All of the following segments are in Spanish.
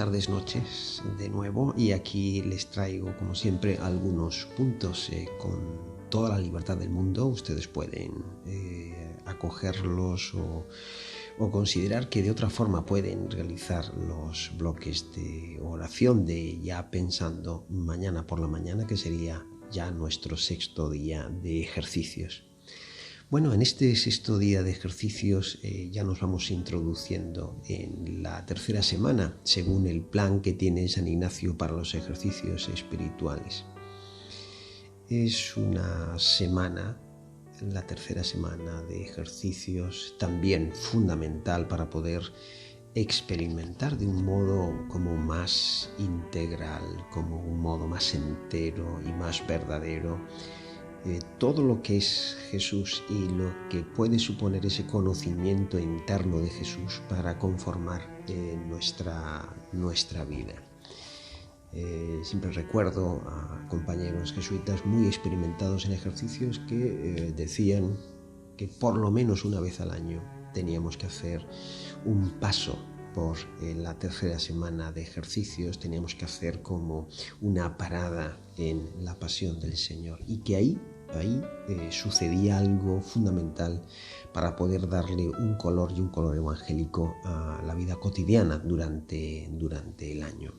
tardes, noches de nuevo, y aquí les traigo como siempre algunos puntos con toda la libertad del mundo. Ustedes pueden acogerlos o considerar que de otra forma pueden realizar los bloques de oración de ya pensando mañana por la mañana, que sería ya nuestro sexto día de ejercicios. Bueno, en este sexto día de ejercicios ya nos vamos introduciendo en la tercera semana, según el plan que tiene San Ignacio para los ejercicios espirituales. Es una semana, la tercera semana de ejercicios, también fundamental para poder experimentar de un modo como más integral, como un modo más entero y más verdadero todo lo que es Jesús y lo que puede suponer ese conocimiento interno de Jesús para conformar nuestra vida. Siempre recuerdo a compañeros jesuitas muy experimentados en ejercicios que decían que por lo menos una vez al año teníamos que hacer un paso por la tercera semana de ejercicios, teníamos que hacer como una parada en la pasión del Señor, y que ahí sucedía algo fundamental para poder darle un color evangélico a la vida cotidiana durante el año.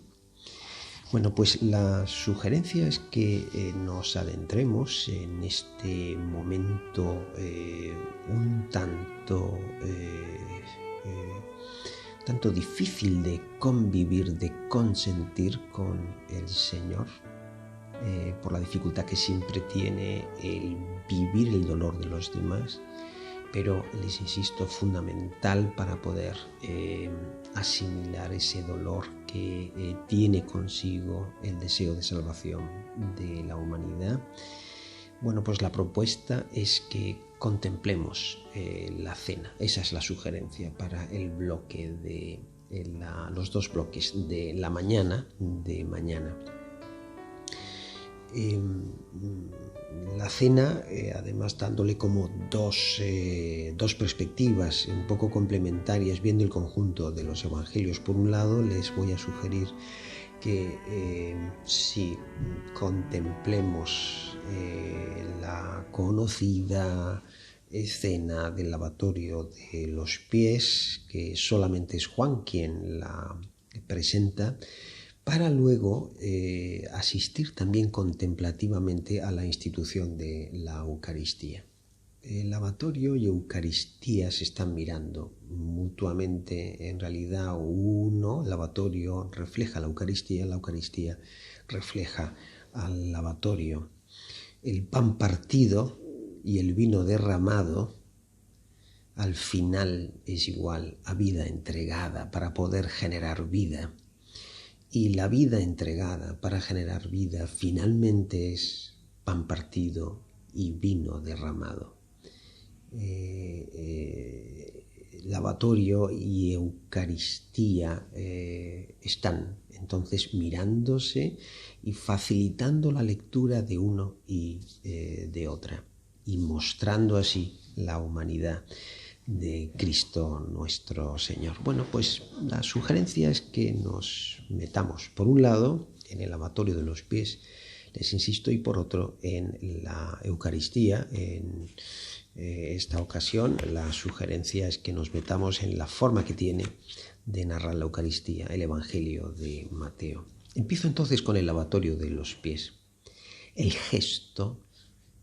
Bueno, pues la sugerencia es que nos adentremos en este momento un tanto difícil de convivir, de consentir con el Señor, por la dificultad que siempre tiene el vivir el dolor de los demás, pero les insisto, fundamental para poder asimilar ese dolor que tiene consigo el deseo de salvación de la humanidad. Bueno, pues la propuesta es que contemplemos la cena. Esa es la sugerencia para el bloque los dos bloques de la mañana de mañana. La cena, además dándole como dos perspectivas un poco complementarias, viendo el conjunto de los evangelios. Por un lado, les voy a sugerir que si contemplemos la conocida escena del lavatorio de los pies, que solamente es Juan quien la presenta, para luego asistir también contemplativamente a la institución de la Eucaristía. El lavatorio y Eucaristía se están mirando mutuamente. En realidad, el lavatorio refleja la Eucaristía refleja al lavatorio. El pan partido y el vino derramado al final es igual a vida entregada para poder generar vida. Y la vida entregada para generar vida finalmente es pan partido y vino derramado. Lavatorio y Eucaristía están entonces mirándose y facilitando la lectura de uno y de otra, y mostrando así la humanidad de Cristo nuestro Señor. Bueno, pues la sugerencia es que nos metamos, por un lado, en el lavatorio de los pies, les insisto, y por otro, en la Eucaristía. En esta ocasión, la sugerencia es que nos metamos en la forma que tiene de narrar la Eucaristía, el Evangelio de Mateo. Empiezo entonces con el lavatorio de los pies. El gesto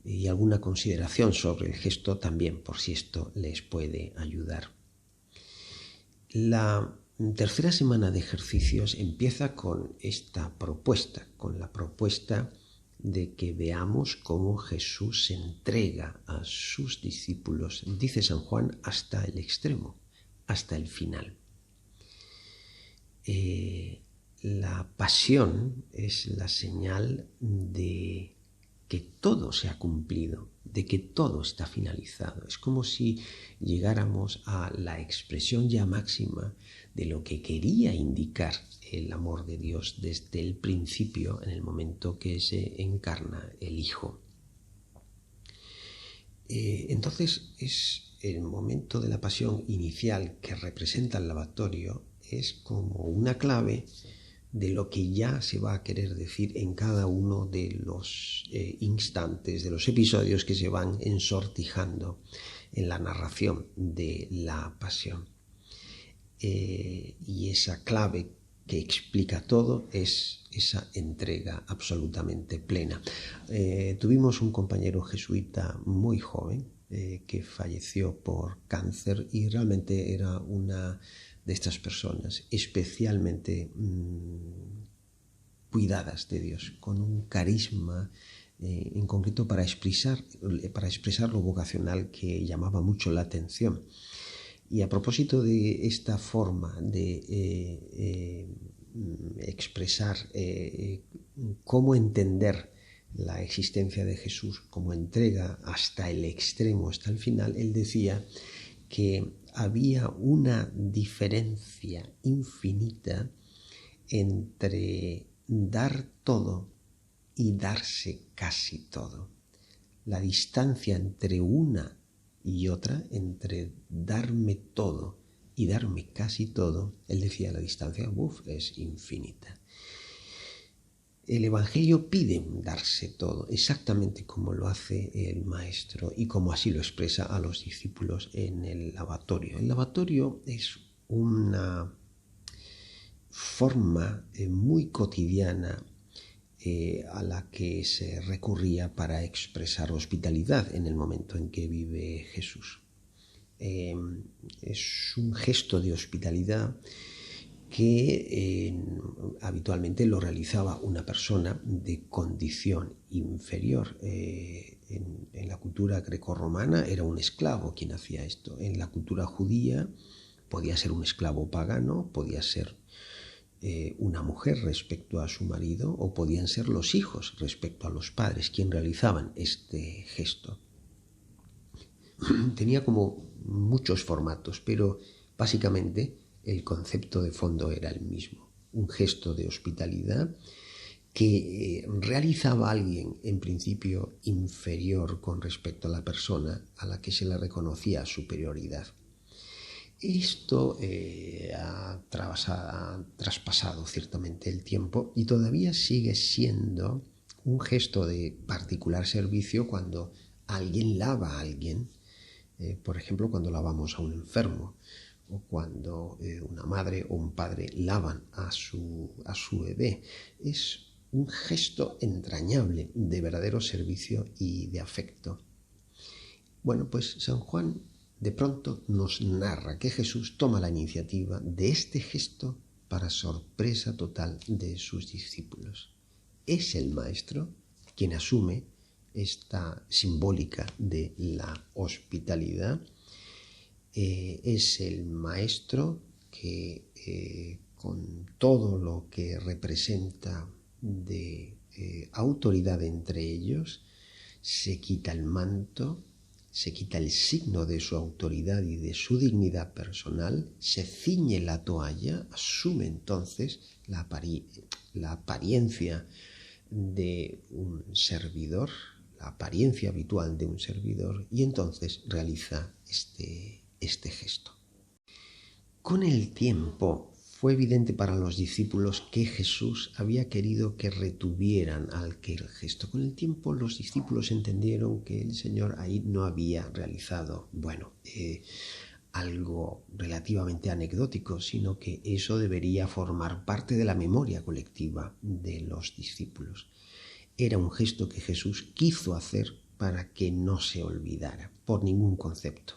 y alguna consideración sobre el gesto también, por si esto les puede ayudar. La tercera semana de ejercicios empieza con esta propuesta, con la propuesta de que veamos cómo Jesús se entrega a sus discípulos, dice San Juan, hasta el extremo, hasta el final. La pasión es la señal de que todo se ha cumplido, de que todo está finalizado. Es como si llegáramos a la expresión ya máxima de lo que quería indicar el amor de Dios desde el principio, en el momento que se encarna el Hijo. Entonces es el momento de la pasión inicial que representa el lavatorio, es como una clave de lo que ya se va a querer decir en cada uno de los instantes, de los episodios que se van ensortijando en la narración de la pasión. Y esa clave que explica todo es esa entrega absolutamente plena. Tuvimos un compañero jesuita muy joven que falleció por cáncer y realmente era una de estas personas especialmente cuidadas de Dios, con un carisma en concreto para expresar lo vocacional que llamaba mucho la atención. Y a propósito de esta forma de expresar cómo entender la existencia de Jesús como entrega hasta el extremo, hasta el final, él decía que había una diferencia infinita entre dar todo y darse casi todo. La distancia entre una y otra, entre darme todo y darme casi todo, él decía, la distancia es infinita. El Evangelio pide darse todo, exactamente como lo hace el Maestro y como así lo expresa a los discípulos en el lavatorio. El lavatorio es una forma muy cotidiana a la que se recurría para expresar hospitalidad en el momento en que vive Jesús. Es un gesto de hospitalidad que habitualmente lo realizaba una persona de condición inferior. En la cultura grecorromana era un esclavo quien hacía esto. En la cultura judía podía ser un esclavo pagano, podía ser una mujer respecto a su marido, o podían ser los hijos respecto a los padres quien realizaban este gesto. Tenía como muchos formatos, pero básicamente el concepto de fondo era el mismo. Un gesto de hospitalidad que realizaba alguien en principio inferior con respecto a la persona a la que se le reconocía superioridad. Esto ha traspasado ciertamente el tiempo y todavía sigue siendo un gesto de particular servicio cuando alguien lava a alguien, por ejemplo, cuando lavamos a un enfermo o cuando una madre o un padre lavan a su bebé. Es un gesto entrañable de verdadero servicio y de afecto. Bueno, pues San Juan de pronto nos narra que Jesús toma la iniciativa de este gesto para sorpresa total de sus discípulos. Es el Maestro quien asume esta simbólica de la hospitalidad. Es el Maestro que con todo lo que representa de autoridad entre ellos, se quita el manto, se quita el signo de su autoridad y de su dignidad personal, se ciñe la toalla, asume entonces la apariencia de un servidor, la apariencia habitual de un servidor, y entonces realiza este gesto. Con el tiempo fue evidente para los discípulos que Jesús había querido que retuvieran aquel gesto. Con el tiempo los discípulos entendieron que el Señor ahí no había realizado, algo relativamente anecdótico, sino que eso debería formar parte de la memoria colectiva de los discípulos. Era un gesto que Jesús quiso hacer para que no se olvidara por ningún concepto.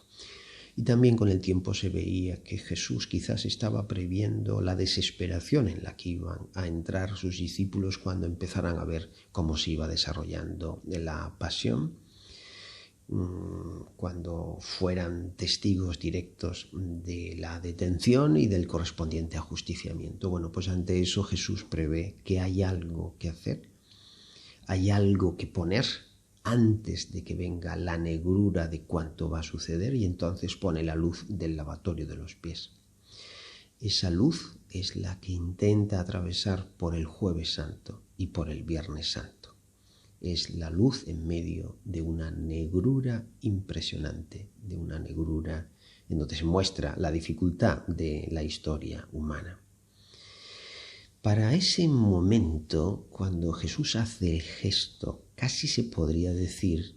Y también con el tiempo se veía que Jesús quizás estaba previendo la desesperación en la que iban a entrar sus discípulos cuando empezaran a ver cómo se iba desarrollando la pasión, cuando fueran testigos directos de la detención y del correspondiente ajusticiamiento. Bueno, pues ante eso Jesús prevé que hay algo que hacer, hay algo que poner antes de que venga la negrura de cuánto va a suceder, y entonces pone la luz del lavatorio de los pies. Esa luz es la que intenta atravesar por el Jueves Santo y por el Viernes Santo. Es la luz en medio de una negrura impresionante, de una negrura en donde se muestra la dificultad de la historia humana. Para ese momento, cuando Jesús hace el gesto, casi se podría decir,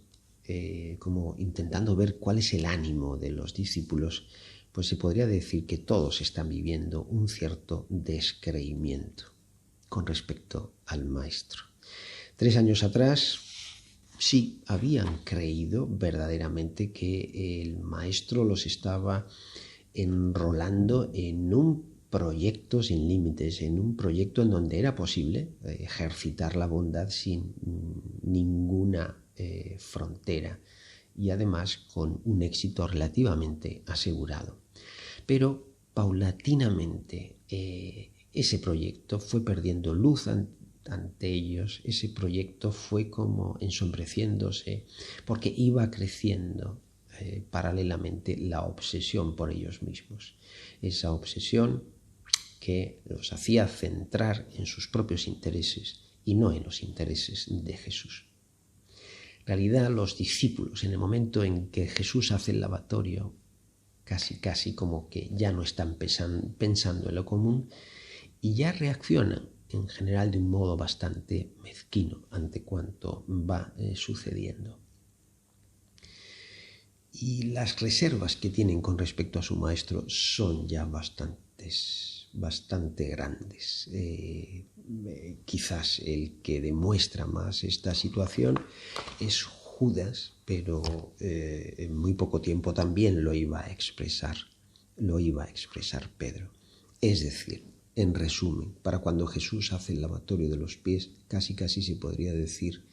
como intentando ver cuál es el ánimo de los discípulos, pues se podría decir que todos están viviendo un cierto descreimiento con respecto al Maestro. 3 años atrás, sí, habían creído verdaderamente que el Maestro los estaba enrolando en un proyecto sin límites, en un proyecto en donde era posible ejercitar la bondad sin ninguna frontera y además con un éxito relativamente asegurado. Pero paulatinamente ese proyecto fue perdiendo luz ante ellos, ese proyecto fue como ensombreciéndose porque iba creciendo paralelamente la obsesión por ellos mismos. Esa obsesión que los hacía centrar en sus propios intereses y no en los intereses de Jesús. En realidad, los discípulos, en el momento en que Jesús hace el lavatorio, casi como que ya no están pensando en lo común y ya reaccionan en general de un modo bastante mezquino ante cuanto va sucediendo. Y las reservas que tienen con respecto a su maestro son ya bastante grandes. Quizás el que demuestra más esta situación es Judas, pero en muy poco tiempo también lo iba a expresar Pedro. Es decir, en resumen, para cuando Jesús hace el lavatorio de los pies, casi se podría decir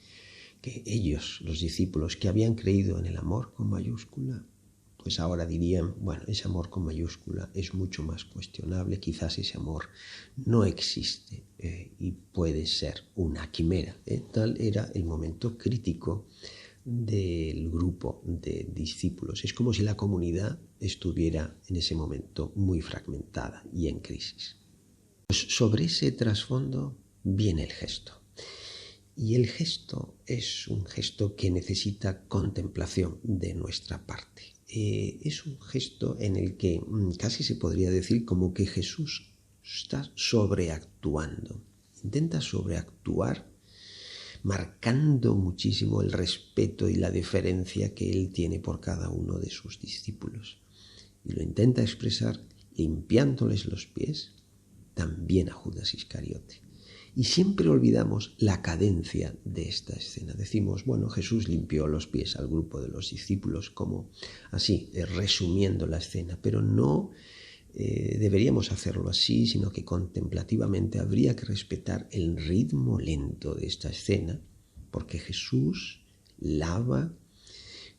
que ellos, los discípulos que habían creído en el amor con mayúscula, pues ahora dirían, bueno, ese amor con mayúscula es mucho más cuestionable, quizás ese amor no existe y puede ser una quimera. Tal era el momento crítico del grupo de discípulos. Es como si la comunidad estuviera en ese momento muy fragmentada y en crisis. Pues sobre ese trasfondo viene el gesto. Y el gesto es un gesto que necesita contemplación de nuestra parte. Es un gesto en el que casi se podría decir como que Jesús está sobreactuando. Intenta sobreactuar, marcando muchísimo el respeto y la deferencia que él tiene por cada uno de sus discípulos. Y lo intenta expresar limpiándoles los pies también a Judas Iscariote. Y siempre olvidamos la cadencia de esta escena. Decimos, bueno, Jesús limpió los pies al grupo de los discípulos, como así, resumiendo la escena, pero no deberíamos hacerlo así, sino que contemplativamente habría que respetar el ritmo lento de esta escena, porque Jesús lava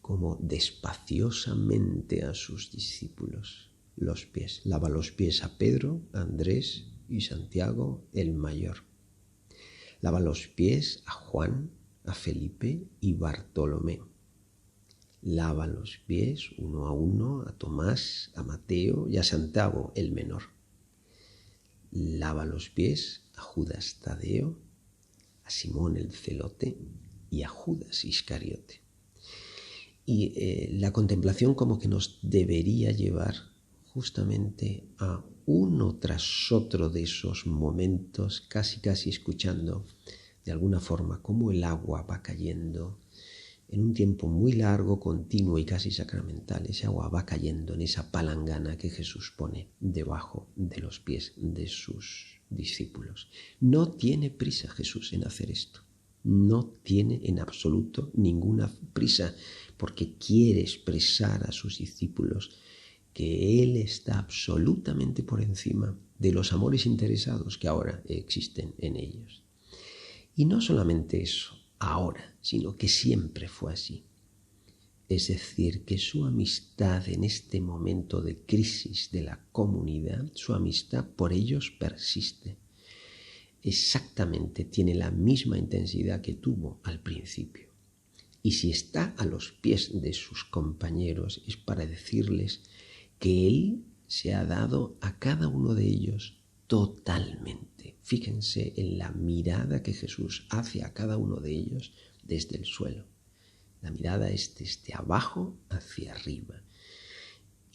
como despaciosamente a sus discípulos los pies. Lava los pies a Pedro, a Andrés y Santiago, el mayor. Lava los pies a Juan, a Felipe y Bartolomé. Lava los pies uno a uno a Tomás, a Mateo y a Santiago, el menor. Lava los pies a Judas Tadeo, a Simón el Celote y a Judas Iscariote. Y la contemplación como que nos debería llevar justamente a uno tras otro de esos momentos, casi escuchando de alguna forma cómo el agua va cayendo en un tiempo muy largo, continuo y casi sacramental. Ese agua va cayendo en esa palangana que Jesús pone debajo de los pies de sus discípulos. No tiene prisa Jesús en hacer esto. No tiene en absoluto ninguna prisa porque quiere expresar a sus discípulos que Él está absolutamente por encima de los amores interesados que ahora existen en ellos. Y no solamente eso, ahora, sino que siempre fue así. Es decir, que su amistad en este momento de crisis de la comunidad, su amistad por ellos persiste. Exactamente tiene la misma intensidad que tuvo al principio. Y si está a los pies de sus compañeros es para decirles que Él se ha dado a cada uno de ellos totalmente. Fíjense en la mirada que Jesús hace a cada uno de ellos desde el suelo. La mirada es desde abajo hacia arriba.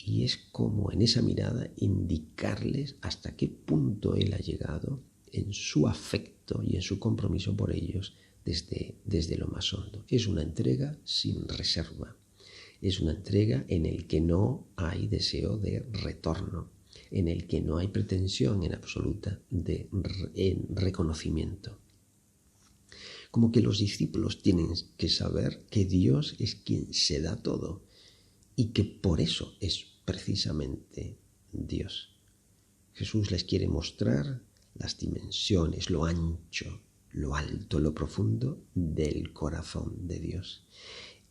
Y es como en esa mirada indicarles hasta qué punto Él ha llegado en su afecto y en su compromiso por ellos desde lo más hondo. Es una entrega sin reserva. Es una entrega en el que no hay deseo de retorno, en el que no hay pretensión en absoluta de reconocimiento. Como que los discípulos tienen que saber que Dios es quien se da todo y que por eso es precisamente Dios. Jesús les quiere mostrar las dimensiones, lo ancho, lo alto, lo profundo del corazón de Dios.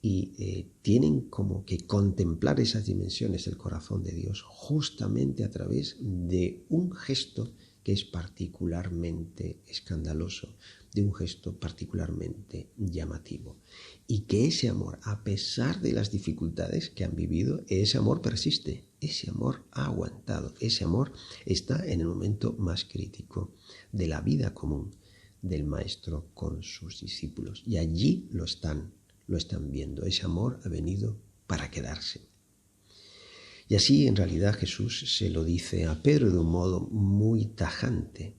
Y tienen como que contemplar esas dimensiones del corazón de Dios justamente a través de un gesto que es particularmente escandaloso, de un gesto particularmente llamativo. Y que ese amor, a pesar de las dificultades que han vivido, ese amor persiste, ese amor ha aguantado, ese amor está en el momento más crítico de la vida común del Maestro con sus discípulos. Y allí lo están viendo. Ese amor ha venido para quedarse. Y así en realidad Jesús se lo dice a Pedro de un modo muy tajante.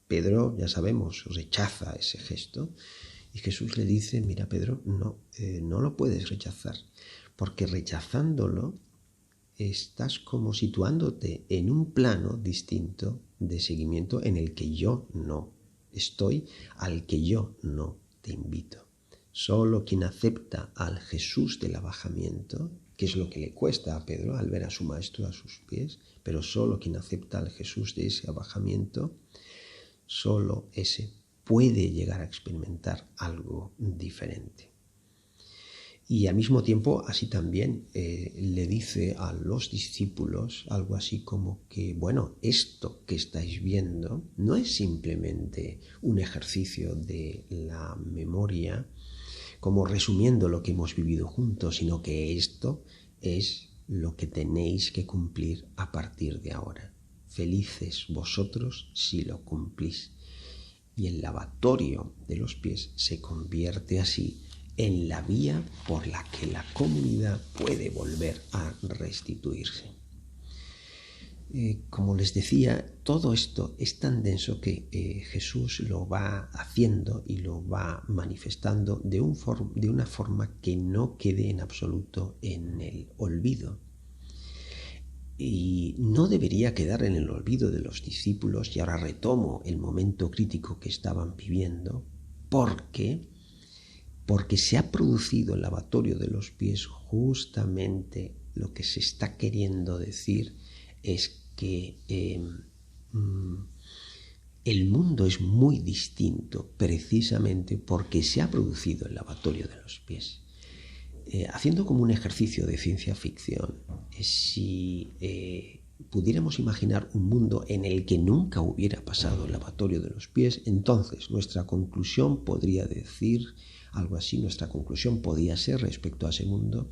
Pedro, ya sabemos, rechaza ese gesto y Jesús le dice, mira Pedro, no lo puedes rechazar, porque rechazándolo estás como situándote en un plano distinto de seguimiento en el que yo no estoy, al que yo no te invito. Solo quien acepta al Jesús del abajamiento, que es lo que le cuesta a Pedro al ver a su maestro a sus pies, pero solo quien acepta al Jesús de ese abajamiento, solo ese puede llegar a experimentar algo diferente. Y al mismo tiempo, así también le dice a los discípulos algo así como que, bueno, esto que estáis viendo no es simplemente un ejercicio de la memoria, como resumiendo lo que hemos vivido juntos, sino que esto es lo que tenéis que cumplir a partir de ahora. Felices vosotros si lo cumplís. Y el lavatorio de los pies se convierte así en la vía por la que la comunidad puede volver a restituirse. Como les decía, todo esto es tan denso que Jesús lo va haciendo y lo va manifestando de una forma que no quede en absoluto en el olvido. Y no debería quedar en el olvido de los discípulos, y ahora retomo el momento crítico que estaban viviendo, porque se ha producido el lavatorio de los pies. Justamente lo que se está queriendo decir es que el mundo es muy distinto precisamente porque se ha producido el lavatorio de los pies. Haciendo como un ejercicio de ciencia ficción, si pudiéramos imaginar un mundo en el que nunca hubiera pasado el lavatorio de los pies, entonces nuestra conclusión podría decir algo así, nuestra conclusión podría ser respecto a ese mundo,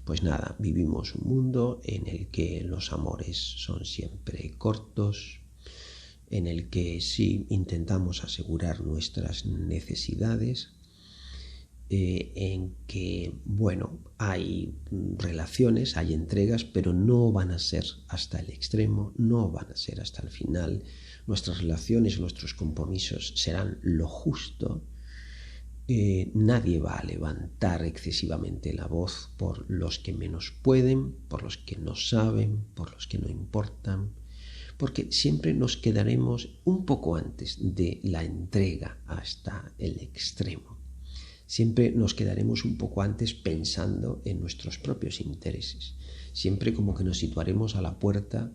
pues nada, vivimos un mundo en el que los amores son siempre cortos, en el que sí intentamos asegurar nuestras necesidades, en que, bueno, hay relaciones, hay entregas, pero no van a ser hasta el extremo, no van a ser hasta el final. Nuestras relaciones, nuestros compromisos serán lo justo. Nadie va a levantar excesivamente la voz por los que menos pueden, por los que no saben, por los que no importan, porque siempre nos quedaremos un poco antes de la entrega hasta el extremo. Siempre nos quedaremos un poco antes pensando en nuestros propios intereses. Siempre como que nos situaremos a la puerta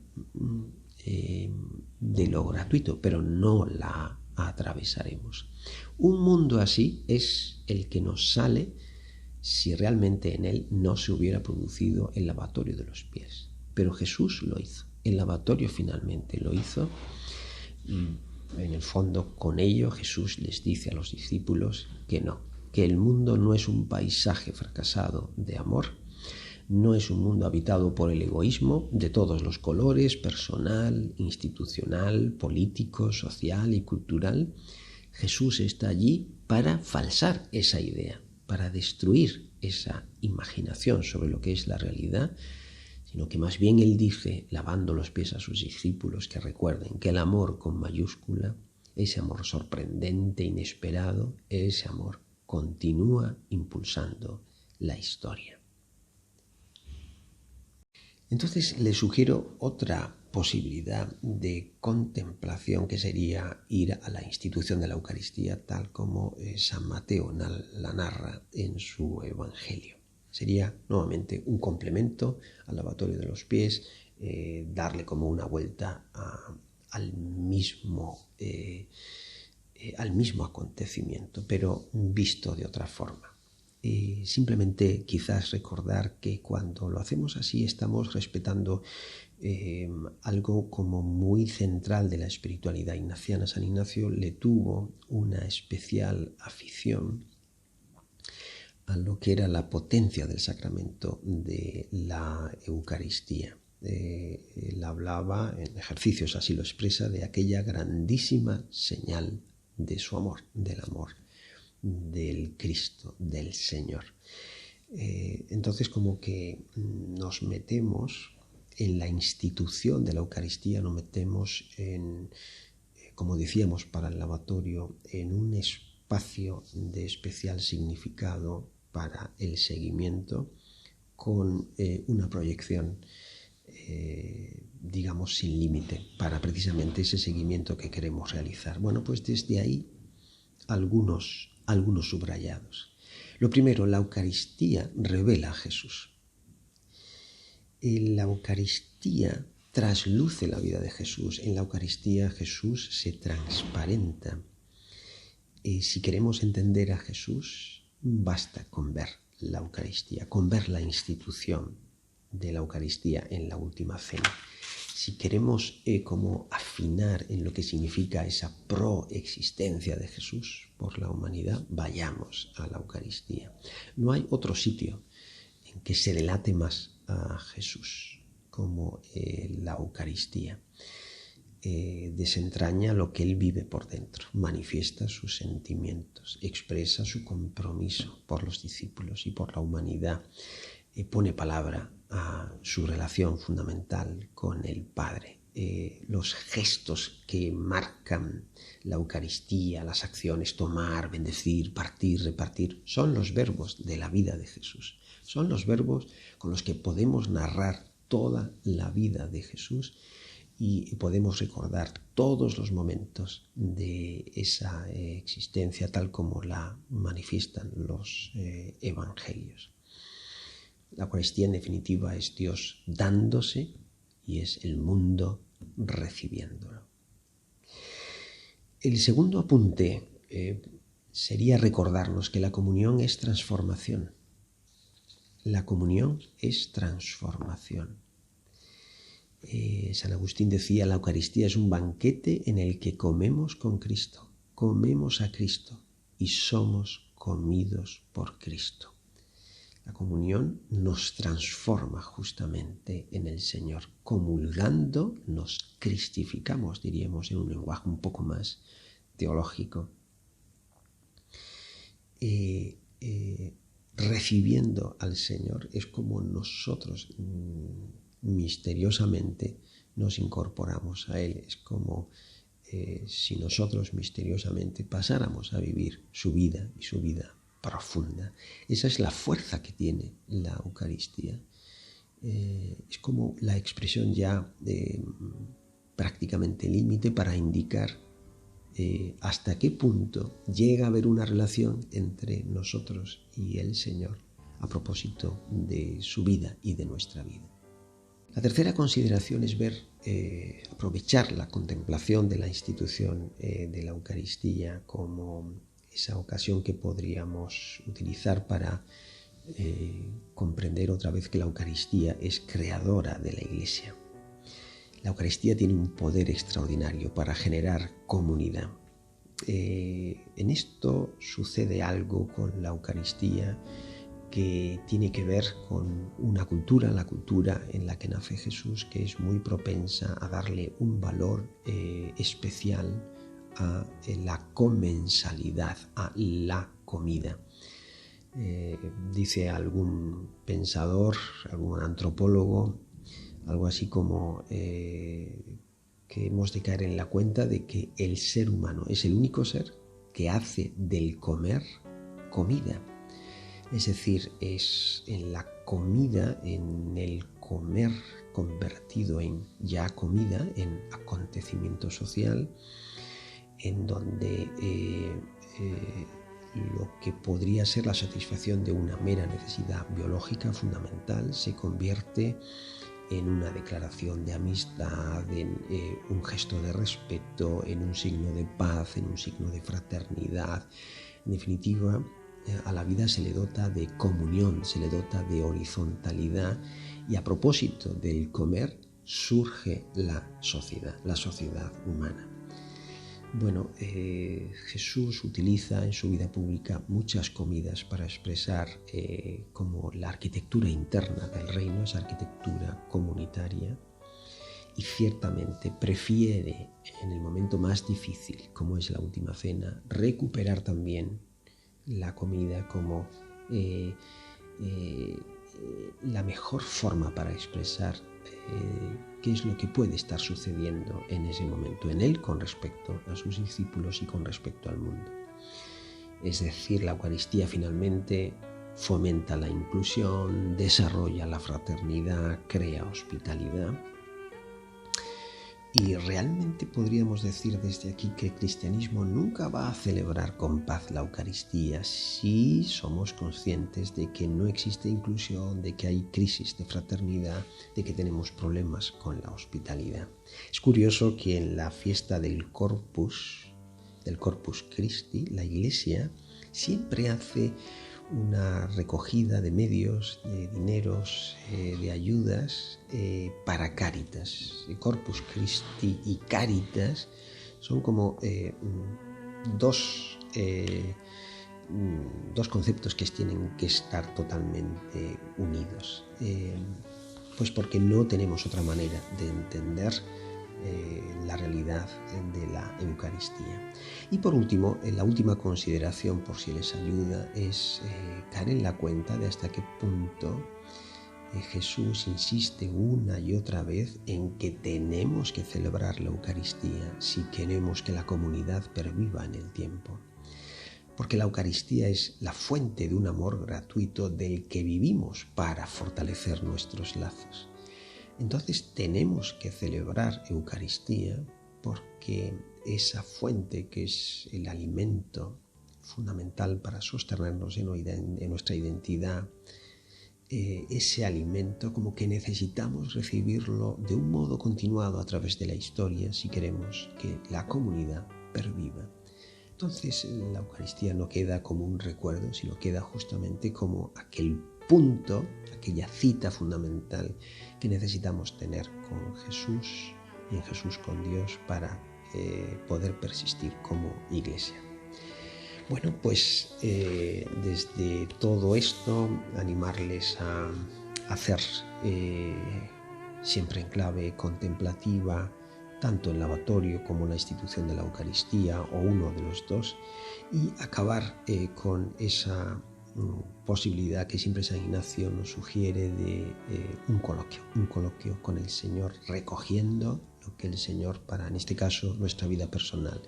de lo gratuito, pero no la atravesaremos. Un mundo así es el que nos sale si realmente en él no se hubiera producido el lavatorio de los pies. Pero Jesús lo hizo. El lavatorio finalmente lo hizo. En el fondo, con ello Jesús les dice a los discípulos que no, que el mundo no es un paisaje fracasado de amor, no es un mundo habitado por el egoísmo de todos los colores, personal, institucional, político, social y cultural. Jesús está allí para falsar esa idea, para destruir esa imaginación sobre lo que es la realidad, sino que más bien él dice, lavando los pies a sus discípulos, que recuerden que el amor con mayúscula, ese amor sorprendente, inesperado, ese amor continúa impulsando la historia. Entonces le sugiero otra posibilidad de contemplación, que sería ir a la institución de la Eucaristía tal como San Mateo la narra en su Evangelio. Sería nuevamente un complemento al lavatorio de los pies, darle como una vuelta al mismo acontecimiento, pero visto de otra forma. Simplemente quizás recordar que cuando lo hacemos así estamos respetando algo como muy central de la espiritualidad ignaciana. San Ignacio le tuvo una especial afición a lo que era la potencia del sacramento de la Eucaristía. Él hablaba en ejercicios, así lo expresa, de aquella grandísima señal de su amor, del amor del Cristo, del Señor. Entonces como que nos metemos en la institución de la Eucaristía, nos metemos en, como decíamos para el lavatorio, en un espacio de especial significado para el seguimiento, con una proyección digamos sin límite para precisamente ese seguimiento que queremos realizar. Bueno, pues desde ahí algunos subrayados. Lo primero, la Eucaristía revela a Jesús. La Eucaristía trasluce la vida de Jesús. En la Eucaristía Jesús se transparenta. Si queremos entender a Jesús, basta con ver la Eucaristía, con ver la institución de la Eucaristía en la última cena. Si queremos como afinar en lo que significa esa proexistencia de Jesús por la humanidad, vayamos a la Eucaristía. No hay otro sitio en que se delate más a Jesús como la Eucaristía. Desentraña lo que él vive por dentro, manifiesta sus sentimientos, expresa su compromiso por los discípulos y por la humanidad, pone palabra a su relación fundamental con el Padre. Los gestos que marcan la Eucaristía, las acciones, tomar, bendecir, partir, repartir, son los verbos de la vida de Jesús. Son los verbos con los que podemos narrar toda la vida de Jesús y podemos recordar todos los momentos de esa existencia tal como la manifiestan los evangelios. La Eucaristía en definitiva es Dios dándose y es el mundo recibiéndolo. El segundo apunte sería recordarnos que la comunión es transformación. La comunión es transformación. San Agustín decía, la Eucaristía es un banquete en el que comemos con Cristo, comemos a Cristo y somos comidos por Cristo. La comunión nos transforma justamente en el Señor. Comulgando nos cristificamos, diríamos en un lenguaje un poco más teológico. Recibiendo al Señor es como nosotros misteriosamente nos incorporamos a Él. Es como si nosotros misteriosamente pasáramos a vivir su vida y su vida profunda. Esa es la fuerza que tiene la Eucaristía. Es como la expresión ya prácticamente límite para indicar hasta qué punto llega a haber una relación entre nosotros y el Señor a propósito de su vida y de nuestra vida. La tercera consideración es aprovechar la contemplación de la institución de la Eucaristía como esa ocasión que podríamos utilizar para comprender otra vez que la Eucaristía es creadora de la Iglesia. La Eucaristía tiene un poder extraordinario para generar comunidad. En esto sucede algo con la Eucaristía que tiene que ver con una cultura, la cultura en la que nace Jesús, que es muy propensa a darle un valor especial a la comensalidad, a la comida. Dice algún pensador, algún antropólogo, algo así como que hemos de caer en la cuenta de que el ser humano es el único ser que hace del comer comida. Es decir, es en la comida, en el comer convertido en ya comida, en acontecimiento social, en donde lo que podría ser la satisfacción de una mera necesidad biológica fundamental se convierte en una declaración de amistad, en un gesto de respeto, en un signo de paz, en un signo de fraternidad. En definitiva, a la vida se le dota de comunión, se le dota de horizontalidad, y a propósito del comer surge la sociedad humana. Bueno, Jesús utiliza en su vida pública muchas comidas para expresar como la arquitectura interna del reino, esa arquitectura comunitaria, y ciertamente prefiere en el momento más difícil, como es la última cena, recuperar también la comida como la mejor forma para expresar qué es lo que puede estar sucediendo en ese momento en él con respecto a sus discípulos y con respecto al mundo. Es decir, la Eucaristía finalmente fomenta la inclusión, desarrolla la fraternidad, crea hospitalidad. Y realmente podríamos decir desde aquí que el cristianismo nunca va a celebrar con paz la Eucaristía si somos conscientes de que no existe inclusión, de que hay crisis de fraternidad, de que tenemos problemas con la hospitalidad. Es curioso que en la fiesta del Corpus Christi, la Iglesia siempre hace una recogida de medios, de dineros, de ayudas para Cáritas. Corpus Christi y Cáritas son como dos conceptos que tienen que estar totalmente unidos, pues porque no tenemos otra manera de entender la realidad de la Eucaristía. Y por último, la última consideración, por si les ayuda, es caer en la cuenta de hasta qué punto Jesús insiste una y otra vez en que tenemos que celebrar la Eucaristía si queremos que la comunidad perviva en el tiempo. Porque la Eucaristía es la fuente de un amor gratuito del que vivimos para fortalecer nuestros lazos. Entonces tenemos que celebrar Eucaristía porque esa fuente que es el alimento fundamental para sostenernos en nuestra identidad, ese alimento como que necesitamos recibirlo de un modo continuado a través de la historia si queremos que la comunidad perviva. Entonces la Eucaristía no queda como un recuerdo, sino queda justamente como aquel punto, aquella cita fundamental que necesitamos tener con Jesús y en Jesús con Dios para poder persistir como iglesia. Bueno, pues desde todo esto, animarles a hacer siempre en clave contemplativa, tanto el lavatorio como la institución de la Eucaristía o uno de los dos, y acabar con esa posibilidad que siempre San Ignacio nos sugiere de un coloquio con el Señor, recogiendo lo que el Señor, para en este caso nuestra vida personal,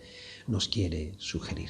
nos quiere sugerir.